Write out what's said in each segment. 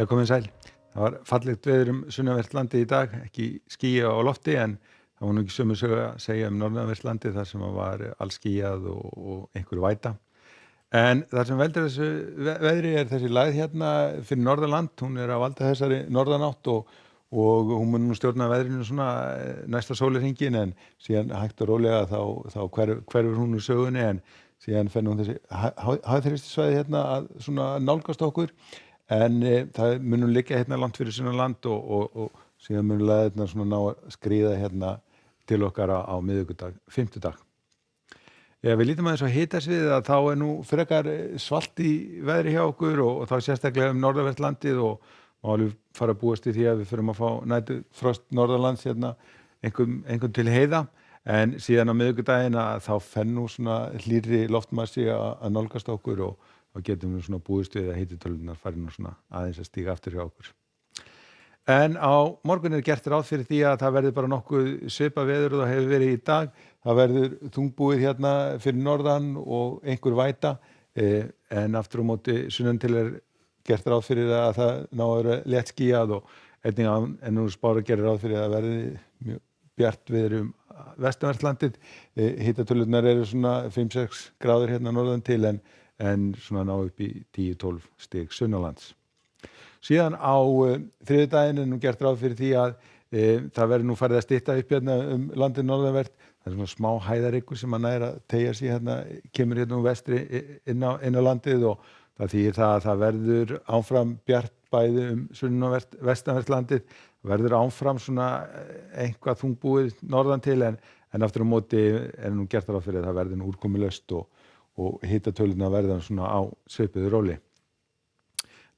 Já, komið sæl. Það var fallegt veður sunnanvert landið í dag, ekki skýjað á lofti en það var nú ekki sömu sögu að segja norðanvert landið þar sem var allskýjað og einhver væta. En það sem veldur þessu veðri þessi lægð hérna fyrir norðanland, hún að valda þessari norðanátt og hún mun nú stjórna veðrinu svona næsta sólarhringinn en síðan hægt og rólega þá hverfur hún úr sögunni en síðan fer nú þessi háþrýstisvæði hérna að svona nálgast okkur en það mun nú liggja hérna langt fyrir sunnanland og síðan mun lægðirnar svona ná að skríða hérna til okkar á miðvikudag, fimmtudag. Ef við lítum aðeins á hitasviðið að þá nú frekar svalt í veðri hjá okkur og þá sérstaklega norðanvert landið og má alveg fara að búast í því að við förum að fá næturfrost norðanlands hérna einhvern til heiða en síðan á miðvikudaginn að þá fer nú svona hlýrri loftmassi að nálgast okkur og þá getum við svona búist við að hititölurnar fari nú svona aðeins að stíga aftur hjá okkur. En á morgun gert ráð fyrir því að það verður bara nokkuð svipað veður og það hefur verið í dag. Það verður þungbúið hérna fyrir norðan og einhver væta en aftur á móti sunnan til gert ráð fyrir að það ná að vera létt skýjað og einnig en nú spár gerir ráð fyrir að verði mjög bjart veður vestanvert landið. Hitatölurnar eru svona 5-6 gráður hérna norðan til en svona ná upp í 10-12 stig sunnanlands. Síðan á þriðjudaginn nú gert ráð fyrir því að það verður nú farið að stytta upp hérna landið norðanvert. Það svona smá hæðaryggur sem að næra teygja sig hérna, kemur hérna úr vestri inn á landið og það þýðir það að það verður áfram bjart bæði sunnanvert, vestanvert landið. Það verður áfram svona eitthvað þungbúið norðan til en aftur á móti nú gert ráð fyrir að það verður nú úrkomulaust og hitatölurnar verða svona á svipuðu róli.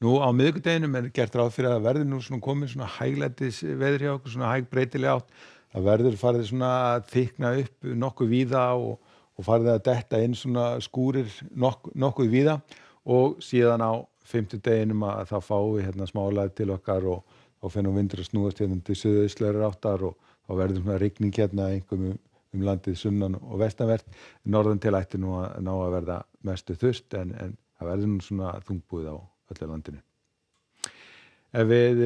Nú á miðvikudeginum gert ráð fyrir að það verður nú svona komið svona hæglætis veður hjá okkur, svona hæg breytileg átt. Það verður farið svona að þykna upp nokkuð víða og farið að detta inn svona skúrir nokkuð víða og síðan á fimmtudeginum að þá fáum við hérna smálægð til okkar og fer nú vindur að snúast hérna til suðaustlægari áttar og þá verður svona rigning hérna einhverjum landið sunnan og vestanvert. Norðan til ætti nú að ná að verða mestu þurrt en það verður nú svona þungbúið á öllu landinu. Ef við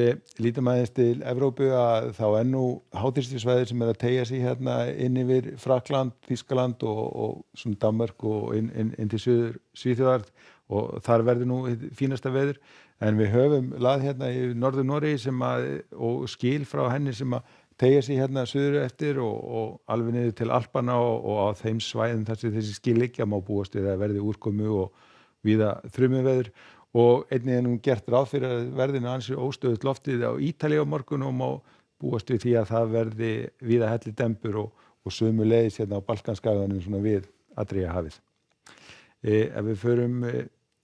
lítum aðeins til Evrópu að þá nú háþrýstisvæðir sem að teygja sig hérna inn yfir Frakkland, Þýskaland og svona Danmörk og inn til Svíþjóðar og þar verður nú fínasta veður en við höfum lað hérna í Norður-Noregi og skil frá henni sem að teygja sig hérna suður eftir og alveg niður til Alpanna og á þeim svæðum þar sem þessi skil liggja má búast við að verði úrkomu og víða þrumuveður. Og einnig nú gert ráð fyrir að verðinu ansi óstöðugt loftið á Ítalíu á morgun og má búast við því að það verði víða hellidembur og sömuleiðis hérna á Balkanskaganum svona við Adríahafið. Ef við förum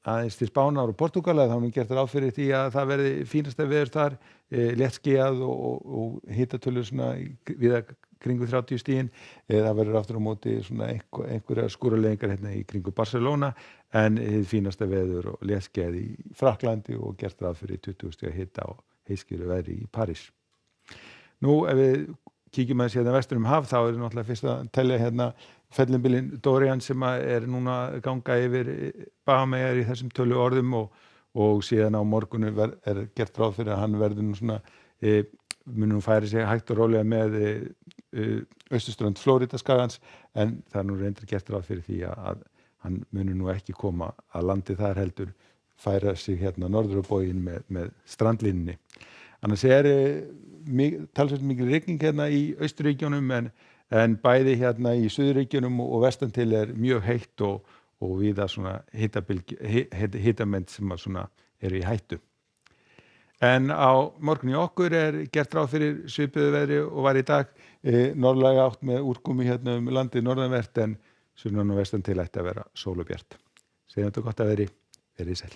aðeins til Spánar og Portúgala þá nú gert ráð fyrir því að það verði fínasta veður þar, léttskýjað og hitatölur svona víða kringu 30 stigin. Það verður aftur á móti svona einhverjar skúraleiðingar hérna í kringu Barcelona en hið fínasta veður og léttskýjað í Frakklandi og gert ráð fyrir 20 stiga hita og heiðskýru veðri í París. Nú ef við kíkjum aðeins hérna vestur haf þá náttúrulega fyrst að telja hérna fellibylinn Dorian sem núna ganga yfir Bahameyjar í þessum tölu orðum og síðan á morgun gert ráð fyrir að hann verður nú svona mun nú færi sig hægt og rólega með austurströnd Flórídaskagans en það nú reyndar gert ráð fyrir því að hann muni nú ekki koma að landi þar heldur færa sig hérna norður á bóginn með strandlínunni. Annars talsvert mikil rigning hérna í austurríkjunum en bæði hérna í suðurríkjunum og vestan til mjög heitt og víða svona hitamynd sem svona eru í hættu. En á morgun í okkur gert ráð fyrir svipuðu veðri og var í dag norðlæga átt með úrkomu hérna landið norðanvert en sunnan og vestan til ætti að vera sól og bjart. Segjum þetta gott að verið sæl.